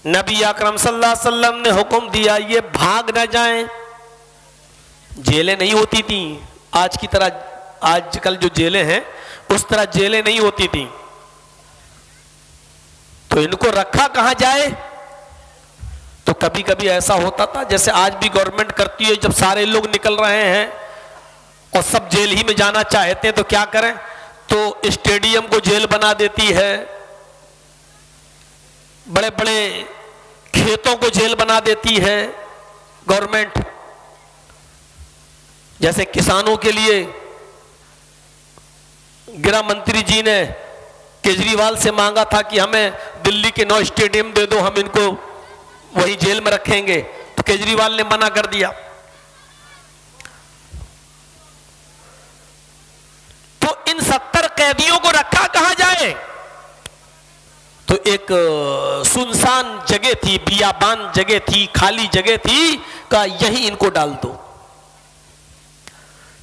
نبی اکرم صلی اللہ علیہ وسلم نے حکم دیا یہ بھاگ نہ جائیں. جیلیں نہیں ہوتی تھیں آج کی طرح، آج کل جو جیلیں ہیں اس طرح جیلیں نہیں ہوتی تھیں. تو ان کو رکھا کہاں جائے؟ تو کبھی کبھی ایسا ہوتا تھا جیسے آج بھی گورنمنٹ کرتی ہے، جب سارے لوگ نکل رہے ہیں اور سب جیل ہی میں جانا چاہتے ہیں تو کیا کریں؟ تو اسٹیڈیم کو جیل بنا دیتی ہے، بڑے بڑے کھیتوں کو جیل بنا دیتی ہے گورنمنٹ. جیسے کسانوں کے لیے گرہ منتری جی نے کیجریوال سے مانگا تھا کہ ہمیں دلی کے 9 اسٹیڈیم دے دو، ہم ان کو وہی جیل میں رکھیں گے، تو کیجریوال نے منع کر دیا. تو ان 70 قیدیوں کو رکھا کہاں جائے؟ تو ایک سنسان جگہ تھی، بیابان جگہ تھی، خالی جگہ تھی، کہا یہیں ان کو ڈال دو.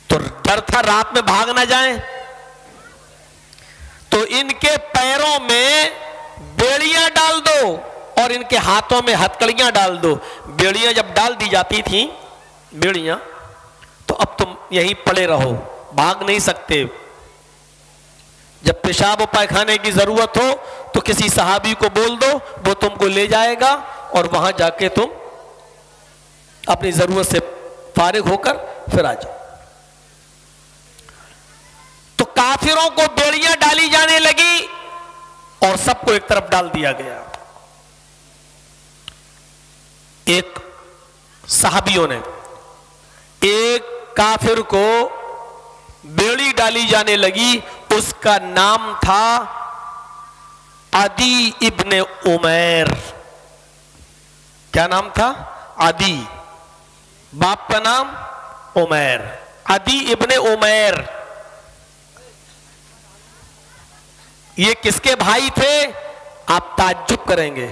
تو ڈر تھا رات میں بھاگ نہ جائیں، تو ان کے پیروں میں بیڑیاں ڈال دو اور ان کے ہاتھوں میں ہتکڑیاں ڈال دو. بیڑیاں جب ڈال دی جاتی تھیں بیڑیاں، تو اب تم یہیں پڑے رہو، بھاگ نہیں سکتے. جب پیشاب و پائخانے کی ضرورت ہو تو کسی صحابی کو بول دو، وہ تم کو لے جائے گا اور وہاں جا کے تم اپنی ضرورت سے فارغ ہو کر پھر آ جاؤ. تو کافروں کو بیڑیاں ڈالی جانے لگی اور سب کو ایک طرف ڈال دیا گیا. ایک صحابیوں نے ایک کافر کو بیڑی ڈالی جانے لگی، اس کا نام تھا عدی ابن عمیر. کیا نام تھا؟ عدی. باپ کا نام عمیر. عدی ابن عمیر. یہ کس کے بھائی تھے؟ آپ تعجب کریں گے،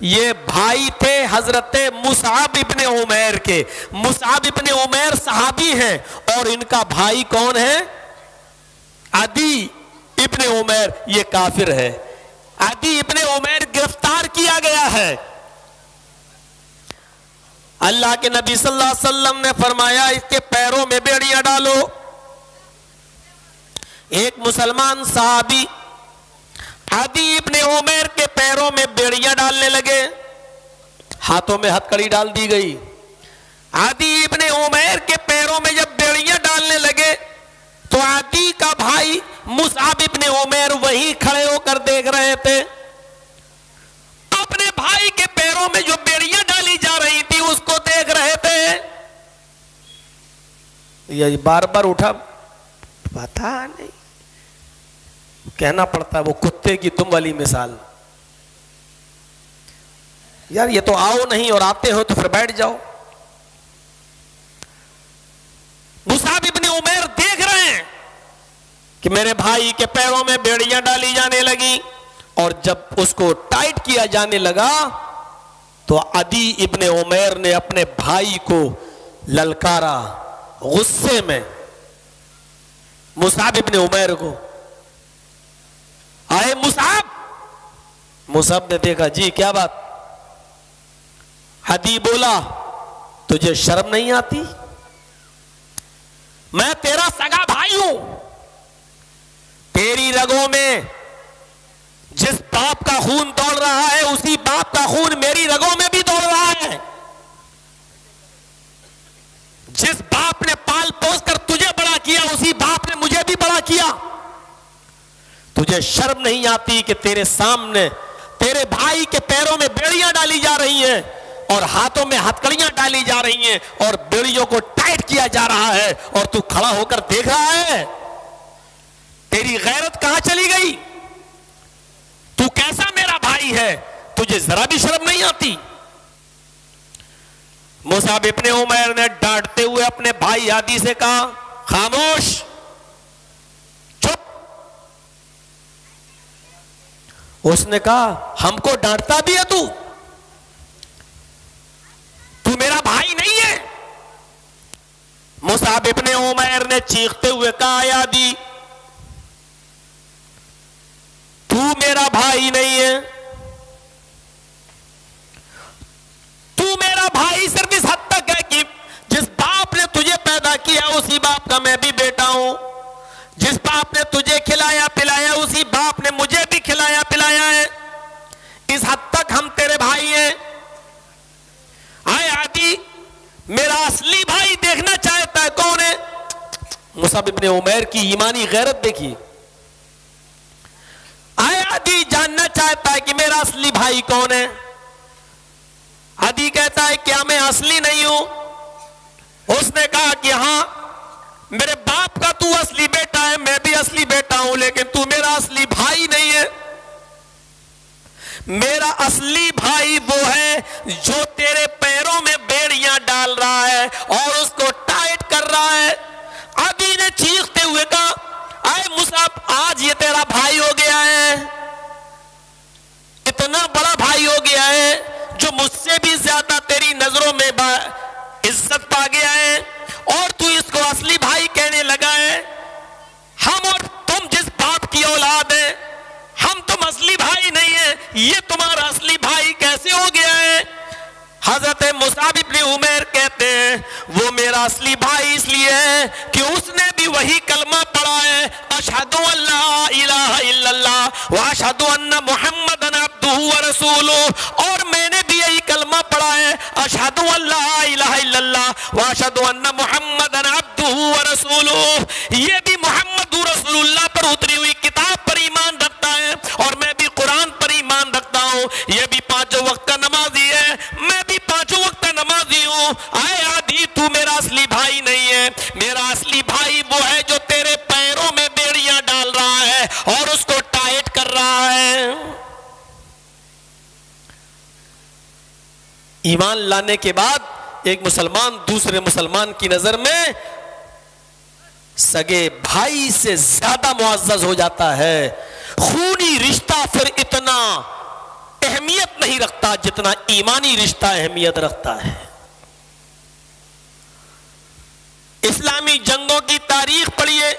یہ بھائی تھے حضرت مصعب ابن عمیر کے. مصعب ابن عمیر صحابی ہیں اور ان کا بھائی کون ہے؟ عدی ابن عمیر. یہ کافر ہے. عدی ابن عمیر گرفتار کیا گیا ہے. اللہ کے نبی صلی اللہ علیہ وسلم نے فرمایا اس کے پیروں میں بیڑیاں ڈالو. ایک مسلمان صحابی عدی ابن عمیر کے پیروں میں بیڑیاں ڈالنے لگے، ہاتھوں میں ہتکڑی ڈال دی گئی. عدی ابن عمیر کے پیروں میں جب بیڑیاں ڈالنے لگے تو عدی کا بھائی مصعب ابن عمیر وہیں کھڑے ہو کر دیکھ رہے تھے. اپنے بھائی کے پیروں میں جو بیڑیاں ڈالی جا رہی تھی اس کو دیکھ رہے تھے. یہ بار بار اٹھا، پتا نہیں، کہنا پڑتا ہے وہ کتے کی تم والی مثال. یار یہ تو آؤ نہیں اور آتے ہو تو پھر بیٹھ جاؤ. مصعب ابن عمیر دیکھ رہے ہیں کہ میرے بھائی کے پیروں میں بیڑیاں ڈالی جانے لگی، اور جب اس کو ٹائٹ کیا جانے لگا تو عدی ابن عمیر نے اپنے بھائی کو للکارا غصے میں. مصعب ابن عمیر کو، آئے مصعب. مصعب نے دیکھا جی کیا بات؟ عدی بولا تجھے شرم نہیں آتی؟ میں تیرا سگا بھائی ہوں، تیری رگوں میں جس باپ کا خون دوڑ رہا ہے اسی باپ کا خون میری رگوں میں بھی دوڑ رہا ہے. جس باپ نے پال پوس کر تجھے بڑا کیا اسی باپ نے مجھے بھی بڑا کیا. تجھے شرم نہیں آتی کہ تیرے سامنے تیرے بھائی کے پیروں میں بیڑیاں ڈالی جا رہی ہیں اور ہاتھوں میں ہتکڑیاں ڈالی جا رہی ہیں اور بیڑیوں کو ٹائٹ کیا جا رہا ہے اور تو کھڑا ہو کر دیکھ رہا ہے؟ تیری غیرت کہاں چلی گئی؟ تو کیسا میرا بھائی ہے؟ تجھے ذرا بھی شرم نہیں آتی؟ مصعب ابن عمیر نے ڈانٹتے ہوئے اپنے بھائی عدی سے کہا خاموش، چپ. اس نے کہا ہم کو ڈانٹتا بھی ہے تو میرا بھائی نہیں ہے؟ مصعب ابن عمیر نے چیختے ہوئے کہا عدی تو میرا بھائی نہیں ہے. تو میرا بھائی صرف اس حد تک ہے کہ جس باپ نے تجھے پیدا کیا اسی باپ کا میں بھی بیٹا ہوں. جس باپ نے تجھے کھلایا پلایا اسی باپ نے مجھے بھی کھلایا پلایا ہے. اس حد تک ہم تیرے بھائی ہیں. آئے عادی میرا اصلی بھائی دیکھنا چاہتا ہے کون ہے. مصعب ابن عمیر کی ایمانی غیرت دیکھیے. آئے عادی جاننا چاہتا ہے کہ میرا اصلی بھائی کون ہے. عادی کہتا ہے کیا میں اصلی نہیں ہوں؟ اس نے کہا کہ ہاں میرے باپ کا تو اصلی بیٹا ہے, میں بھی اصلی بیٹا ہوں, لیکن تو میرا اصلی بھائی نہیں ہے. میرا اصلی بھائی وہ ہے جو تیرے پیروں میں بیڑیاں ڈال رہا ہے اور اس کو ٹائٹ کر رہا ہے. عادی نے چیختے ہوئے کہا اے مصعب آج یہ تیرا بھائی ہو گیا ہے, اتنا بڑا بھائی ہو گیا ہے جو مجھ سے بھی زیادہ تیری نظروں میں عزت پا گیا ہے, اور تو اس کو اصلی بھائی کہنے لگا ہے. ہم اور تم جس باپ کی اولاد ہیں, ہم تم اصلی بھائی نہیں ہیں, یہ تمہارا اصلی بھائی کیسے ہو گیا ہے؟ حضرت مصعب ابن عمیر کہتے ہیں وہ میرا اصلی بھائی اس لیے ہے کہ اس نے بھی وہی کلمہ پڑھا ہے, اشہد ان لا الہ الا اللہ واشہد ان محمدًا عبدہ ورسولہ, اور میں نے بھی یہی کلمہ پڑھا ہے, اشہد ان لا الہ الا اللہ واشہد ان محمدًا عبدہ ورسولہ. یہ بھی محمد رسول اللہ پر اتری ہوئی کتاب پر ایمان رکھتا ہے, اور میں بھی قرآن پر ایمان رکھتا ہوں. یہ بھی 5 وقت کا نمازی ہے, میں بھی 5 وقت کا نمازی ہوں. آئے عادی تو میرا اصلی بھائی نہیں ہے, میرا اصلی بھائی وہ ہے جو تیرے پیروں میں بیڑیاں ڈال رہا ہے اور اس کو ٹائٹ کر رہا ہے. ایمان لانے کے بعد ایک مسلمان دوسرے مسلمان کی نظر میں سگے بھائی سے زیادہ معزز ہو جاتا ہے. خونی رشتہ پھر اتنا اہمیت نہیں رکھتا جتنا ایمانی رشتہ اہمیت رکھتا ہے. اسلامی جنگوں کی تاریخ پڑھیے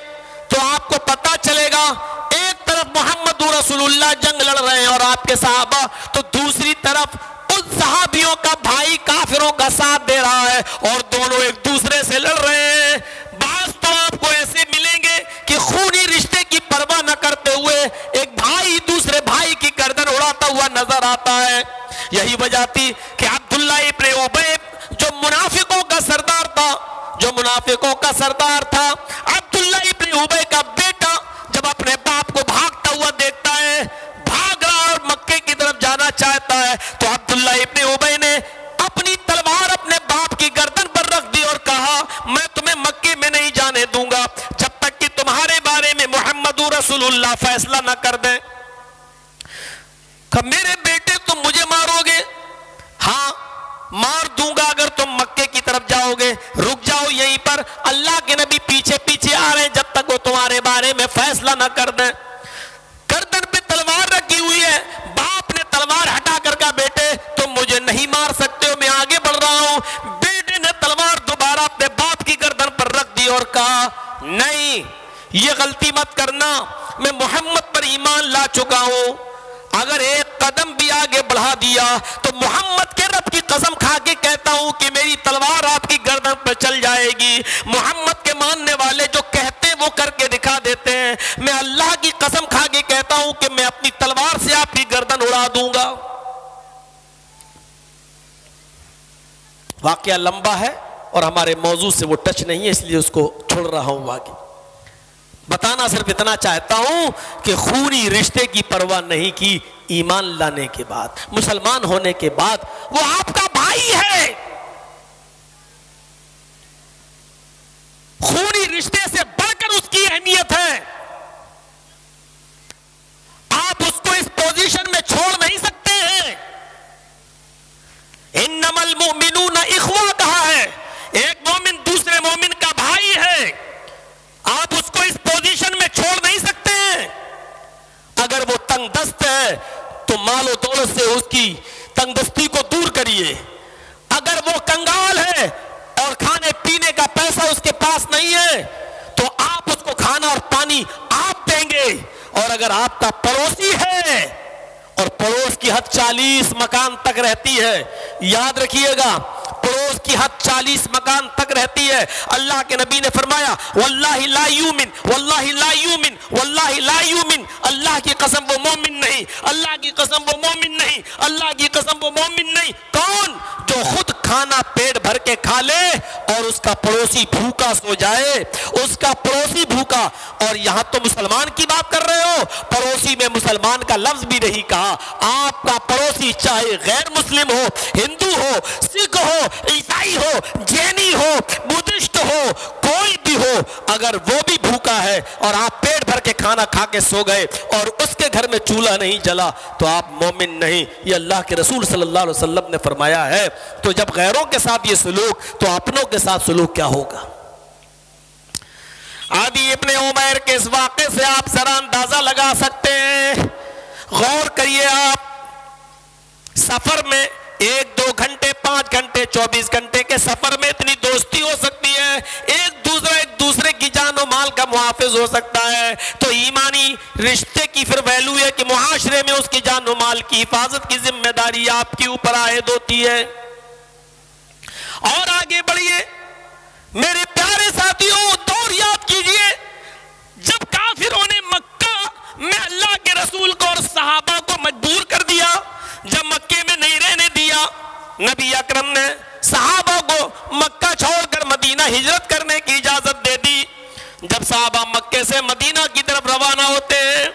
تو آپ کو پتا چلے گا, ایک طرف محمد رسول اللہ جنگ لڑ رہے ہیں اور آپ کے صحابہ, تو دوسری طرف ان صحابیوں کا بھائی کافروں کا ساتھ دے رہا ہے اور دونوں ایک دوسرے سے لڑ رہے ہیں. بعض تو آپ کو ایسے ملیں گے کہ خونی رشتے کی پرواہ نہ کرتے ہوئے ایک بھائی دوسرے بھائی کی گردن اڑاتا ہوا نظر آتا ہے. یہی وجہ تھی کہ عبداللہ ابن ابی جو منافقوں کا سردار تھا, عبداللہ ابن ابی کا بیٹا جب اپنے باپ کو بھاگتا ہوا دیکھتا ہے, بھاگ رہا اور مکے کی طرف جانا چاہتا ہے, تو عبداللہ ابن ابی نے اپنی تلوار اپنے باپ کی گردن پر رکھ دی اور کہا میں تمہیں مکے میں نہیں جانے دوں گا جب تک کہ تمہارے بارے میں محمد رسول اللہ فیصلہ نہ کر دیں. کہ میرے بیٹے تم مجھے مارو گے؟ ہاں مار دوں گا اگر تم مکے کی طرف جاؤ گے, رک جاؤ یہیں پر, اللہ کے نبی پیچھے پیچھے آ رہے ہیں جب تک وہ تمہارے بارے میں فیصلہ نہ کر دیں. گردن پہ تلوار رکھی ہوئی ہے, باپ نے تلوار ہٹا کر کہا بیٹے تم مجھے نہیں مار سکتے ہو, میں آگے بڑھ رہا ہوں. بیٹے نے تلوار دوبارہ اپنے باپ کی گردن پر رکھ دی اور کہا نہیں یہ غلطی مت کرنا, میں محمد پر ایمان لا چکا ہوں, اگر ایک قدم بھی آگے بڑھا دیا تو محمد کے رب کی قسم کھا کے کہتا ہوں کہ میری تلوار آپ کی گردن پر چل جائے گی. محمد کے ماننے والے جو کہتے وہ کر کے دکھا دیتے ہیں, میں اللہ کی قسم کھا کے کہتا ہوں کہ میں اپنی تلوار سے آپ کی گردن اڑا دوں گا. واقعہ لمبا ہے اور ہمارے موضوع سے وہ ٹچ نہیں ہے, اس لیے اس کو چھوڑ رہا ہوں آگے. بتانا صرف اتنا چاہتا ہوں کہ خونی رشتے کی پرواہ نہیں کی ایمان لانے کے بعد, مسلمان ہونے کے بعد. وہ آپ کا بھائی ہے, خونی رشتے سے بڑھ کر اس کی اہمیت ہے. آپ اس کو اس پوزیشن میں چھوڑ نہیں سکتے ہیں. انما المؤمنون اخوہ کہا ہے, ایک مومن دوسرے مومن کا بھائی ہے. آپ اس کو اس پوزیشن میں چھوڑ نہیں سکتے ہیں. اگر وہ تنگ دست ہے تو مال و دولت سے اس کی تنگ دستی کو دور کریے. اگر وہ کنگال ہے اور کھانے پینے کا پیسہ اس کے پاس نہیں ہے تو آپ اس کو کھانا اور پانی آپ دیں گے. اور اگر آپ کا پڑوسی ہے حد 40 مکان تک رہتی ہے. یاد رکھیے گا پڑوس کی حد 40 مکان تک رہتی ہے. اللہ کے نبی نے فرمایا واللہ لا یومن، واللہ لا یومن، واللہ لا یومن، اللہ کی قسم وہ مومن نہیں، اللہ کی قسم وہ مومن نہیں، اللہ کی قسم وہ مومن نہیں. کون؟ جو خود کھانا پیٹ بھر کے کھا لے اور اس کا پڑوسی بھوکا سو جائے، اس کا پڑوسی بھوکا. اور یہاں تو مسلمان کی بات کر رہے ہو، پڑوسی میں مسلمان کا لفظ بھی نہیں کہا. آپ کا پڑوسی چاہے غیر مسلم ہو، ہندو ہو، سکھ ہو، عیسائی ہو، جینی ہو، بدھسٹ ہو، کوئی بھی ہو، اگر وہ بھی بھوکا ہے اور آپ پیٹ بھر کے کھانا کھا کے سو گئے اور اس کے گھر میں چولہا نہیں جلا تو آپ مومن نہیں. یہ اللہ کے رسول صلی اللہ علیہ وسلم نے فرمایا ہے. تو جب غیروں کے ساتھ یہ سلوک تو اپنوں کے ساتھ سلوک کیا ہوگا؟ عدی ابن عمیر کے اس واقعے سے آپ ذرا اندازہ لگا سکتے ہیں. غور کریے، آپ سفر میں 1-2 گھنٹے 5 گھنٹے 24 گھنٹے کے سفر میں اتنی دوستی ہو سکتی ہے، ایک دوسرے کی جان و مال کا محافظ ہو سکتا ہے. تو ایمانی رشتے کی پھر ویلو ہے کہ معاشرے میں اس کی جان و مال کی حفاظت کی ذمہ داری آپ کے اوپر عائد ہوتی ہے. اور آگے بڑھیے میرے پیارے ساتھیوں، دور یاد کیجئے جب کافروں نے مکہ میں اللہ کے رسول کو اور صحابہ کو مجبور کر دیا، جب مکے میں نہیں رہنے دیا، نبی اکرم نے صحابہ کو مکہ چھوڑ کر مدینہ ہجرت کرنے کی اجازت دے دی. جب صحابہ مکے سے مدینہ کی طرف روانہ ہوتے ہیں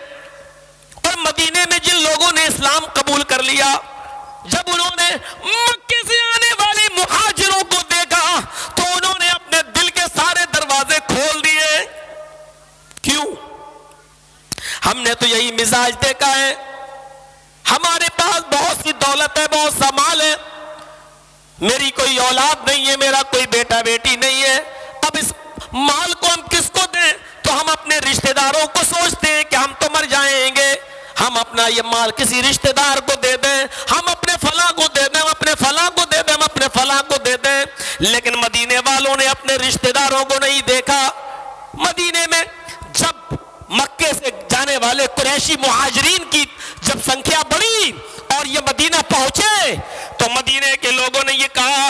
اور مدینے میں جن لوگوں نے اسلام قبول کر لیا، جب انہوں نے مکے سے آنے والے مہاجروں کو دیکھا تو انہوں نے اپنے دل کے سارے دروازے کھول دیے. کیوں؟ ہم نے تو یہی مزاج دیکھا ہے، ہمارے پاس بہت سی دولت ہے، بہت سا مال ہے، میری کوئی اولاد نہیں ہے، میرا کوئی بیٹا بیٹی نہیں ہے، اب اس مال کو ہم کس کو دیں؟ تو ہم اپنے رشتہ داروں کو سوچتے ہیں کہ ہم تو مر جائیں گے، ہم اپنا یہ مال کسی رشتہ دار کو دے دیں، ہم اپنے فلاں کو دے دیں، ہم اپنے فلاں کو دے دیں، ہم اپنے فلاں کو دے دیں. لیکن مدینے والوں نے اپنے رشتہ داروں کو نہیں دیکھا. مدینے میں جب مکے سے جانے والے قریشی مہاجرین کی جب سنکھیا بڑھی اور یہ مدینہ پہنچے تو مدینے کے لوگوں نے یہ کہا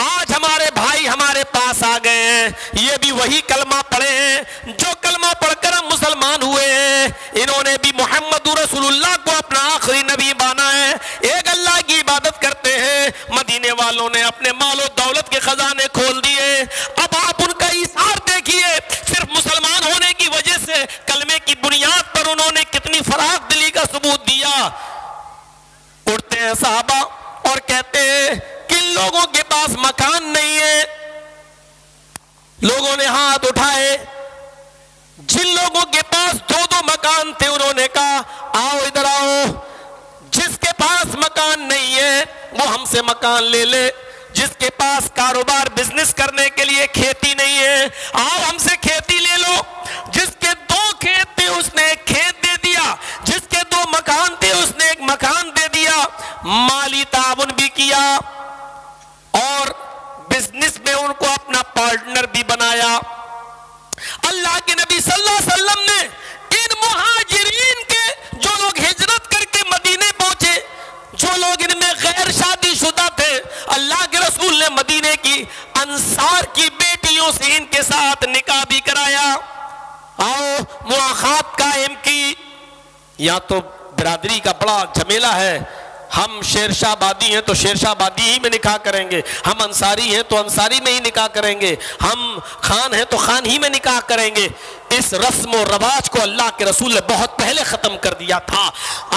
آج ہمارے بھائی ہمارے پاس آ گئے ہیں، یہ بھی وہی کلمہ پڑھے ہیں جو کلمہ پڑھ کر ہم مسلمان ہوئے ہیں، انہوں نے بھی محمد رسول اللہ کو اپنا آخری نبی مانا ہے، ایک اللہ کی عبادت کرتے ہیں. مدینے والوں نے اپنے مال و دولت کے خزانے کھول دیے. اب آپ ان کا ایثار دیکھیے، صرف مسلمان ہونے کی وجہ سے کلمے کی بنیاد پر انہوں نے کتنی فراخ دلی کا ثبوت دیا. اٹھتے ہیں صحابہ اور کہتے ہیں کن لوگوں کے پاس مکان نہیں ہے؟ لوگوں نے ہاتھ اٹھائے. جن لوگوں کے پاس 2 مکان تھے انہوں نے کہا آؤ ادھر آؤ، جس کے پاس مکان نہیں ہے وہ ہم سے مکان لے لے، جس کے پاس کاروبار بزنس کرنے کے لیے کھیتی نہیں ہے آؤ ہم سے کھیتی لے لو. جس کے 2 کھیت تھے اس نے ایک کھیت دے دیا، جس کے 2 مکان تھے اس نے ایک مکان دے دیا. مالی تعاون بھی کیا اور بزنس میں ان کو اپنا پارٹنر بھی بنایا. اللہ کے نبی صلی اللہ علیہ وسلم نے ان مہاجرین کے جو لوگ ہجرت کر کے مدینے پہنچے، جو لوگ ان میں غیر شادی شدہ تھے، اللہ کے رسول نے مدینے کی انصار کی بیٹیوں سے ان کے ساتھ نکاح بھی کرایا. آؤ مواخات قائم کی. یہاں تو برادری کا بڑا جھمیلا ہے. ہم شیر شاہ آبادی ہیں تو شیر شاہ آبادی ہی میں نکاح کریں گے، ہم انصاری ہیں تو انصاری میں ہی نکاح کریں گے، ہم خان ہیں تو خان ہی میں نکاح کریں گے. اس رسم و رواج کو اللہ کے رسول نے بہت پہلے ختم کر دیا تھا.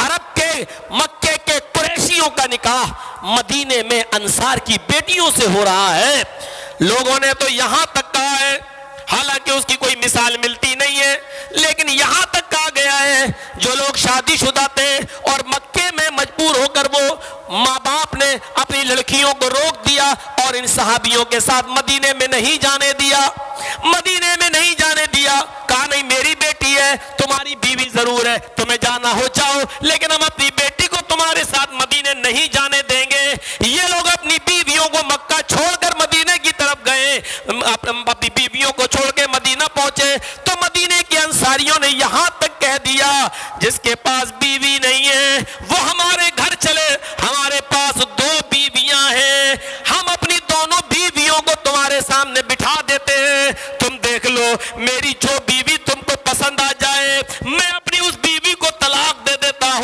عرب کے مکے کے قریشیوں کا نکاح مدینے میں انصار کی بیٹیوں سے ہو رہا ہے. لوگوں نے تو یہاں تک کہا ہے، حالانکہ اس کی کوئی مثال ملتی نہیں ہے، لیکن یہاں تک کہا گیا ہے جو لوگ شادی شدہ تھے اور مکے میں مجبور ہو کر وہ ماں باپ نے اپنی لڑکیوں کو روک دیا اور ان صحابیوں کے ساتھ مدینے میں نہیں جانے دیا. مدینے میں نہیں جانے دیا، کہا نہیں میری بیٹی ہے، تمہاری بیوی ضرور ہے، تمہیں جانا ہو جاؤ، لیکن ہم اپنی بیٹی کو تمہارے ساتھ مدینے نہیں جانے دیں گے. یہ لوگ اپنی بیویوں کو مکہ چھوڑ کر مدینے کی طرف گئے، اپنی بیویوں کو چھوڑ کے مدینہ پہنچے تو مدینے کے انصاریوں نے یہاں تک کہہ دیا جس کے پاس بیوی نہیں ہے وہ ہمارے گھر چلے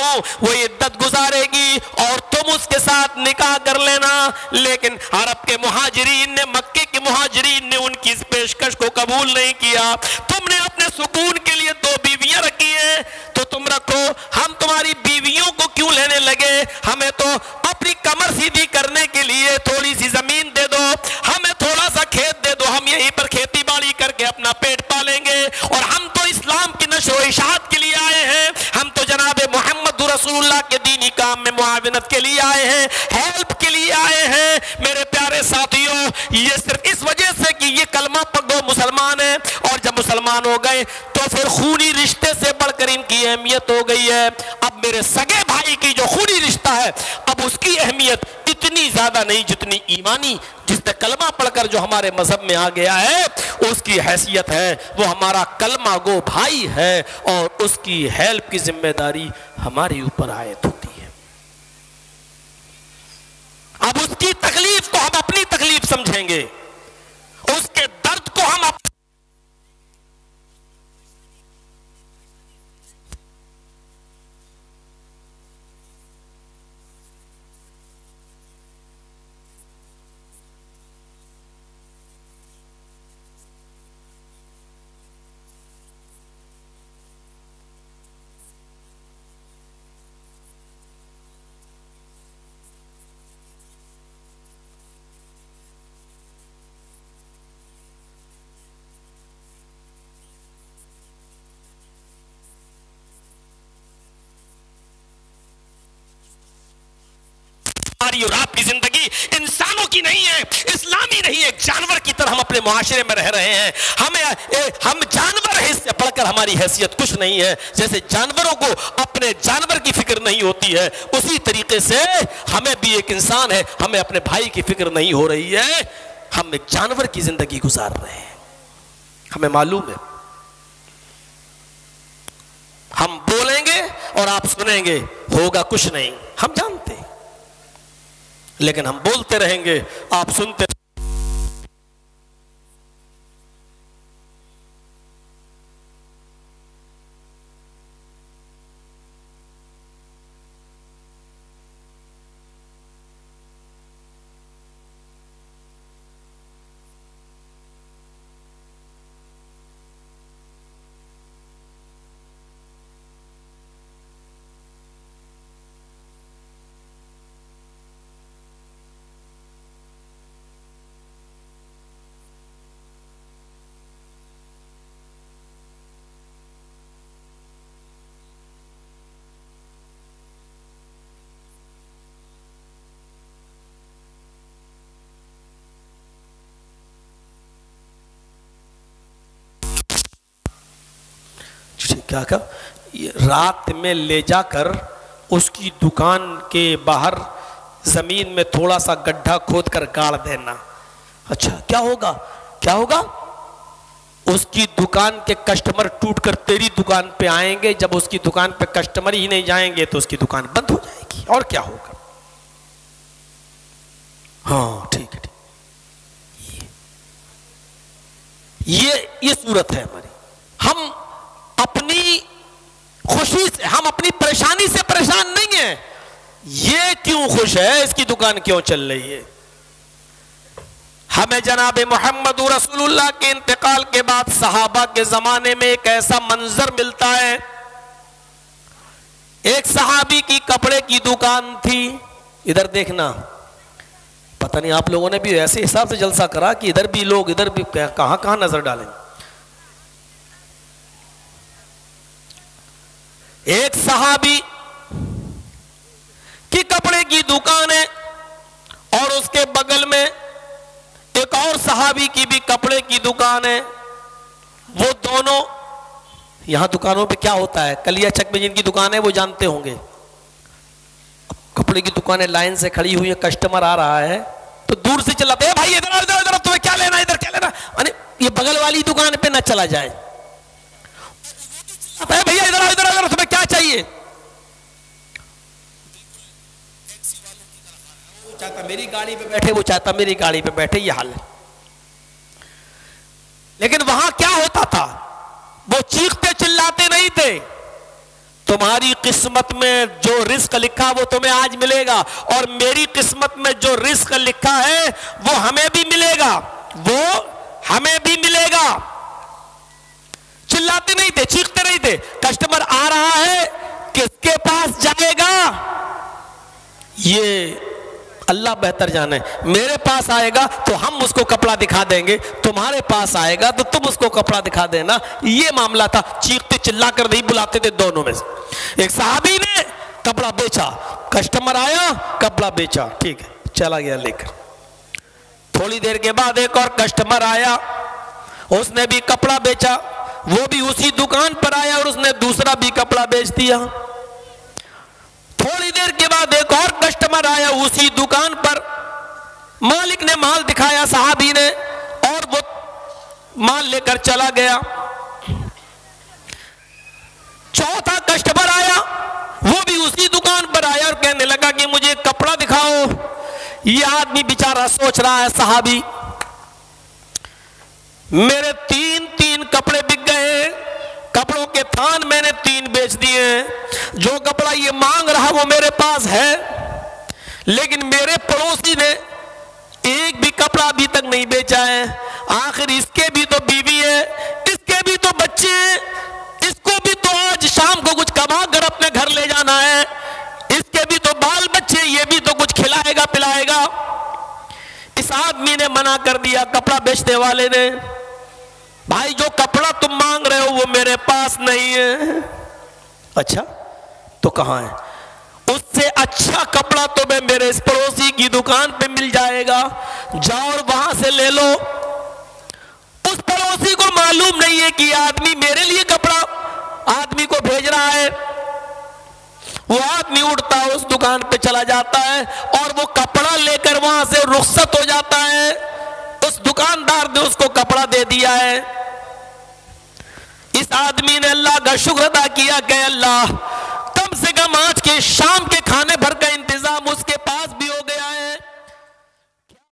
ہوں وہ عدت گزارے گی اور تم اس کے ساتھ نکاح کر لینا. لیکن عرب کے مہاجرین نے, مکے کے مہاجرین نے ان کی اس پیشکش کو قبول نہیں کیا. تم نے اپنے سکون کے لیے 2 بیویاں رکھی ہیں تو تم رکھو, ہم تمہاری بیویوں کو کیوں لینے لگے؟ ہمیں تو اپنی کمر سیدھی کرنے کے لیے تھوڑی سی زمین دے دو, ہمیں تھوڑا سا کھیت دے دو, ہم یہیں پر کھیتی باڑی کر کے اپنا پیٹ پالیں گے. اور ہم تو اسلام کی نشر و اشاعت کے لیے آئے ہیں, ہم تو جناب محمد رسول اللہ کے دینی کام میں معاونت کے لیے آئے ہیں, ہیلپ کے لیے آئے ہیں. میرے پیارے ساتھیوں, یہ صرف اس وجہ سے کہ یہ کلمہ پڑھ دو مسلمان ہیں, اور جب مسلمان ہو گئے تو پھر خونی رشتے سے بڑھ کر ان کی اہمیت ہو گئی ہے. اب میرے سگے بھائی کی جو خونی رشتہ ہے, اب اس کی اہمیت اتنی زیادہ نہیں جتنی ایمانی, جس نے کلمہ پڑھ کر جو ہمارے مذہب میں آ گیا ہے اس کی حیثیت ہے. وہ ہمارا کلمہ گو بھائی ہے اور اس کی ہیلپ کی ذمہ داری ہمارے اوپر عائد ہوتی ہے. اب اس کی تکلیف کو ہم اپنی تکلیف سمجھیں گے, اس کے درد کو ہم اور آپ کی زندگی انسانوں کی نہیں ہے, اسلامی نہیں ہے, ایک جانور کی طرح ہم اپنے معاشرے میں رہ رہے ہیں. ہم جانور حصے پڑھ کر ہماری حیثیت کچھ نہیں ہے. جیسے جانوروں کو اپنے جانور کی فکر نہیں ہوتی ہے, اسی طریقے سے ہمیں بھی ایک انسان ہے, ہمیں اپنے بھائی کی فکر نہیں ہو رہی ہے. ہم ایک جانور کی زندگی گزار رہے ہیں. ہمیں معلوم ہے ہم بولیں گے اور آپ سنیں گے, ہوگا کچھ نہیں, ہم جانتے ہیں, لیکن ہم بولتے رہیں گے, آپ سنتے. کیا رات میں لے جا کر اس کی دکان کے باہر زمین میں تھوڑا سا گڈھا کھود کر گاڑ دینا. اچھا کیا ہوگا, کیا ہوگا؟ اس کی دکان کے کسٹمر ٹوٹ کر تیری دکان پہ آئیں گے. جب اس کی دکان پہ کسٹمر ہی نہیں جائیں گے تو اس کی دکان بند ہو جائے گی. اور کیا ہوگا؟ ہاں ٹھیک ہے, یہ صورت ہے ہماری. ہم اپنی خوشی سے, ہم اپنی پریشانی سے پریشان نہیں ہیں. یہ کیوں خوش ہے, اس کی دکان کیوں چل رہی ہے. ہمیں جناب محمد رسول اللہ کے انتقال کے بعد صحابہ کے زمانے میں ایک ایسا منظر ملتا ہے. ایک صحابی کی کپڑے کی دکان تھی. ادھر دیکھنا, پتہ نہیں آپ لوگوں نے بھی ایسے حساب سے جلسہ کرا کہ ادھر بھی لوگ ادھر بھی کہاں کہاں نظر ڈالیں. ایک صحابی کی کپڑے کی دکان ہے اور اس کے بغل میں ایک اور صحابی کی بھی کپڑے کی دکان ہے. وہ دونوں, یہاں دکانوں پہ کیا ہوتا ہے, کلیا چک میں جن کی دکان ہے وہ جانتے ہوں گے, کپڑے کی دکانیں لائن سے کھڑی ہوئی ہیں, کسٹمر آ رہا ہے تو دور سے چلاتے ہیں, بھائی ادھر ادھر ادھر, تمہیں کیا لینا, ادھر کیا لینا, یہ بغل والی دکان پہ نہ چلا جائے. بھیا ادھر ادھر ادھر, تمہیں کیا چاہیے. وہ چاہتا میری گاڑی پہ بیٹھے, وہ چاہتا میری گاڑی پہ بیٹھے, یہ حال ہے. لیکن وہاں کیا ہوتا تھا, وہ چیختے چلاتے نہیں تھے. تو تمہاری قسمت میں جو رزق لکھا وہ تمہیں آج ملے گا، اور میری قسمت میں جو رزق لکھا ہے وہ ہمیں بھی ملے گا، وہ ہمیں بھی ملے گا۔ چلاتے نہیں تھے، چیختے نہیں تھے، کسٹمر آ رہا ہے کس کے پاس جائے گا یہ اللہ بہتر جانے، میرے پاس آئے گا تو ہم اس کو کپڑا دکھا دیں گے، تمہارے پاس آئے گا تو تم اس کو کپڑا دکھا دینا، یہ معاملہ تھا۔ چیختے چلا کر نہیں بلاتے تھے دونوں میں سے۔ ایک صحابی نے کپڑا بیچا، کسٹمر آیا کپڑا بیچا، ٹھیک ہے چلا گیا لے کر۔ تھوڑی دیر کے بعد ایک اور کسٹمر آیا، اس نے بھی کپڑا بیچا، وہ بھی اسی دکان پر آیا اور اس نے دوسرا بھی کپڑا بیچ دیا۔ تھوڑی دیر کے بعد ایک اور کسٹمر آیا اسی دکان پر، مالک نے مال دکھایا صحابی نے اور وہ مال لے کر چلا گیا۔ چوتھا کسٹمر آیا، وہ بھی اسی دکان پر آیا اور کہنے لگا کہ مجھے کپڑا دکھاؤ۔ یہ آدمی بیچارہ سوچ رہا ہے صحابی میرے تین کپڑے بک گئے، کپڑوں کے تھان میں نے 3 بیچ دیے ہیں، جو کپڑا یہ مانگ رہا وہ میرے پاس ہے، لیکن میرے پڑوسی نے ایک بھی کپڑا ابھی تک نہیں بیچا ہے، آخر اس کے بھی تو بیوی ہے، اس کے بھی تو بچے ہیں، اس کو بھی تو آج شام کو کچھ کما کر اپنے گھر لے جانا ہے، اس کے بھی تو بال بچے، یہ بھی تو کچھ کھلائے گا پلائے گا۔ اس آدمی نے منع کر دیا، کپڑا بیچنے والے نے، بھائی جو کپڑا تم مانگ رہے ہو وہ میرے پاس نہیں ہے۔ اچھا تو کہاں ہے؟ اس سے اچھا کپڑا تمہیں میرے اس پڑوسی کی دکان پہ مل جائے گا، جاؤ اور وہاں سے لے لو۔ اس پڑوسی کو معلوم نہیں ہے کہ یہ آدمی میرے لیے کپڑا آدمی کو بھیج رہا ہے۔ وہ آدمی اٹھتا ہے، اس دکان پہ چلا جاتا ہے اور وہ کپڑا لے کر وہاں سے رخصت ہو جاتا ہے۔ اس دکاندار نے اس کو کپڑا دے دیا ہے۔ اس آدمی نے اللہ کا شکر ادا کیا کہ اللہ کم سے کم آج کے شام کے کھانے بھر کا انتظام اس کے پاس